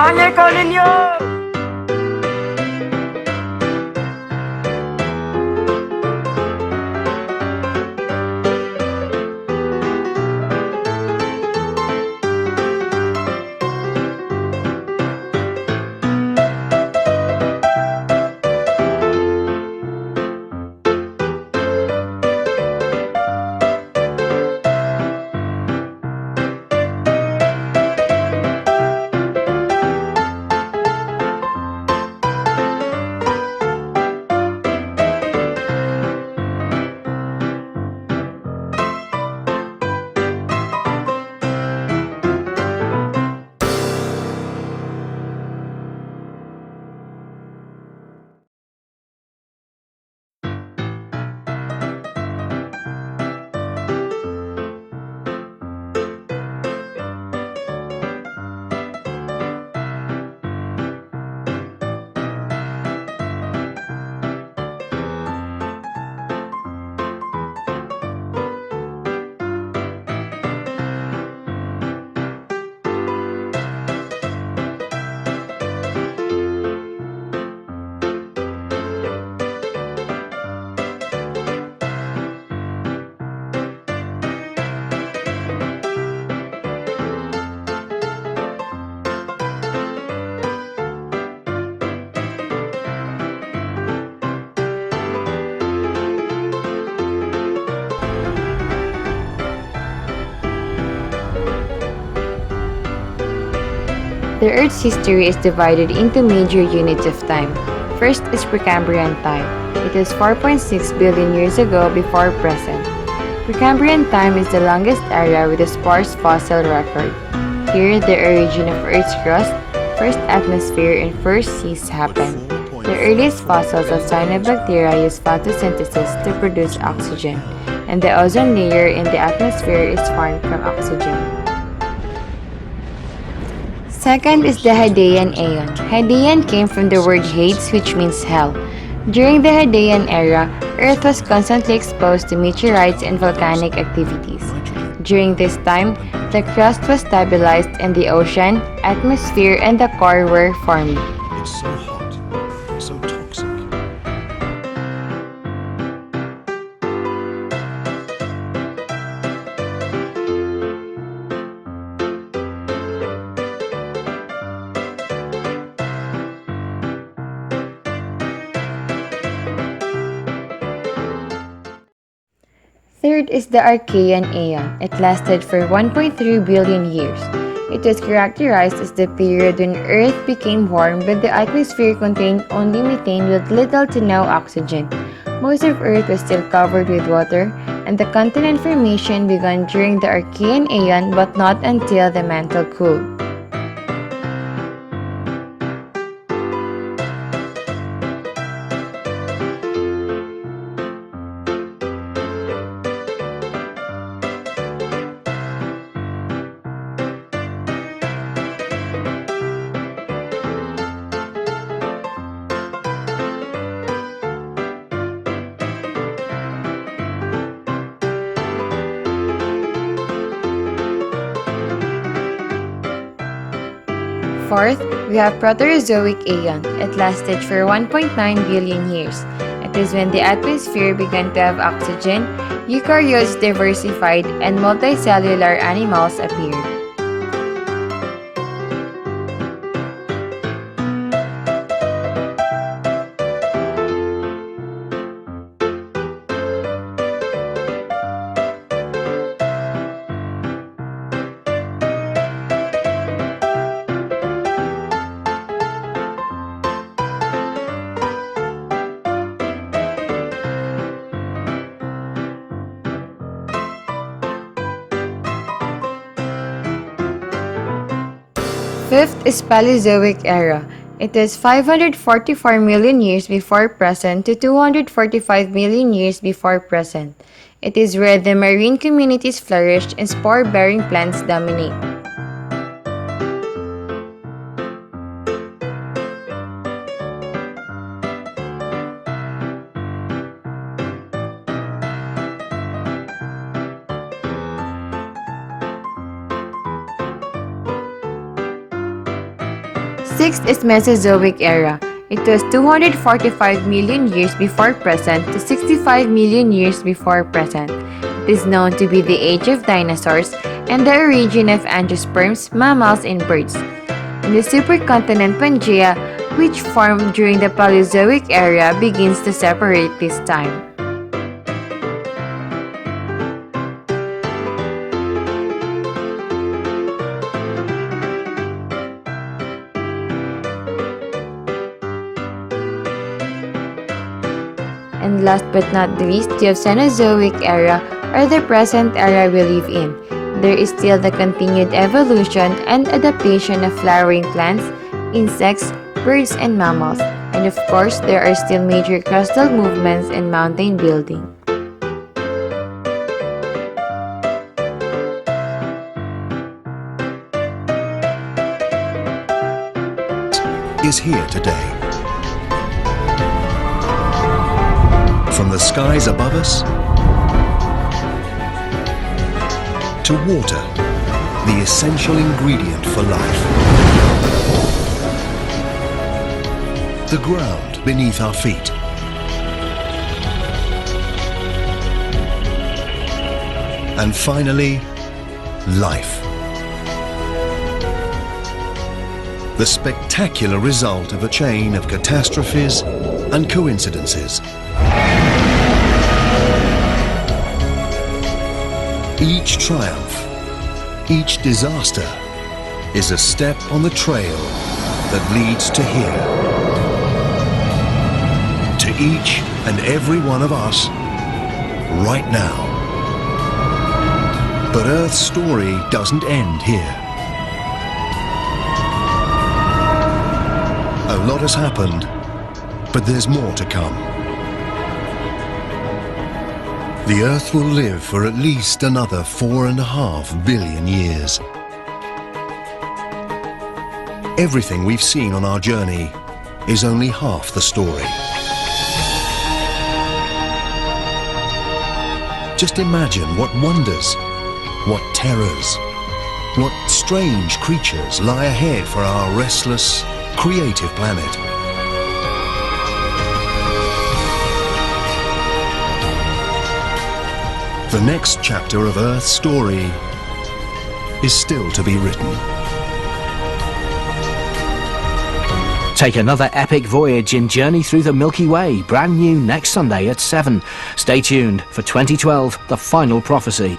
Ane Cornelio! The Earth's history is divided into major units of time. First is Precambrian time. It is 4.6 billion years ago before present. Precambrian time is the longest era with a sparse fossil record. Here, the origin of Earth's crust, first atmosphere, and first seas happened. The earliest fossils of cyanobacteria use photosynthesis to produce oxygen, and the ozone layer in the atmosphere is formed from oxygen. Second is the Hadean Aeon. Hadean came from the word Hades, which means hell. During the Hadean era, Earth was constantly exposed to meteorites and volcanic activities. During this time, the crust was stabilized and the ocean, atmosphere, and the core were formed. It's so hot, so toxic. Third is the Archean Aeon. It lasted for 1.3 billion years. It was characterized as the period when Earth became warm but the atmosphere contained only methane with little to no oxygen. Most of Earth was still covered with water, and the continent formation began during the Archean Aeon but not until the mantle cooled. Fourth, we have Proterozoic Aeon. It lasted for 1.9 billion years. It is when the atmosphere began to have oxygen, eukaryotes diversified, and multicellular animals appeared. Fifth is Paleozoic era. It is 544 million years before present to 245 million years before present. It is where the marine communities flourished and spore-bearing plants dominate. Sixth is Mesozoic era. It was 245 million years before present to 65 million years before present. It is known to be the age of dinosaurs and the origin of angiosperms, mammals, and birds. And the supercontinent Pangaea, which formed during the Paleozoic era, begins to separate this time. And last but not least, the Cenozoic era, or the present era we live in. There is still the continued evolution and adaptation of flowering plants, insects, birds, and mammals. And of course, there are still major coastal movements and mountain building. Is here today. From the skies above us to water, the essential ingredient for life. The ground beneath our feet. And finally, life. The spectacular result of a chain of catastrophes and coincidences. Each triumph, each disaster is a step on the trail that leads to here. To each and every one of us, right now. But Earth's story doesn't end here. A lot has happened, but there's more to come. The Earth will live for at least another 4.5 billion years. Everything we've seen on our journey is only half the story. Just imagine what wonders, what terrors, what strange creatures lie ahead for our restless, creative planet. The next chapter of Earth's story is still to be written. Take another epic voyage in Journey Through the Milky Way, brand new next Sunday at 7. Stay tuned for 2012, The Final Prophecy.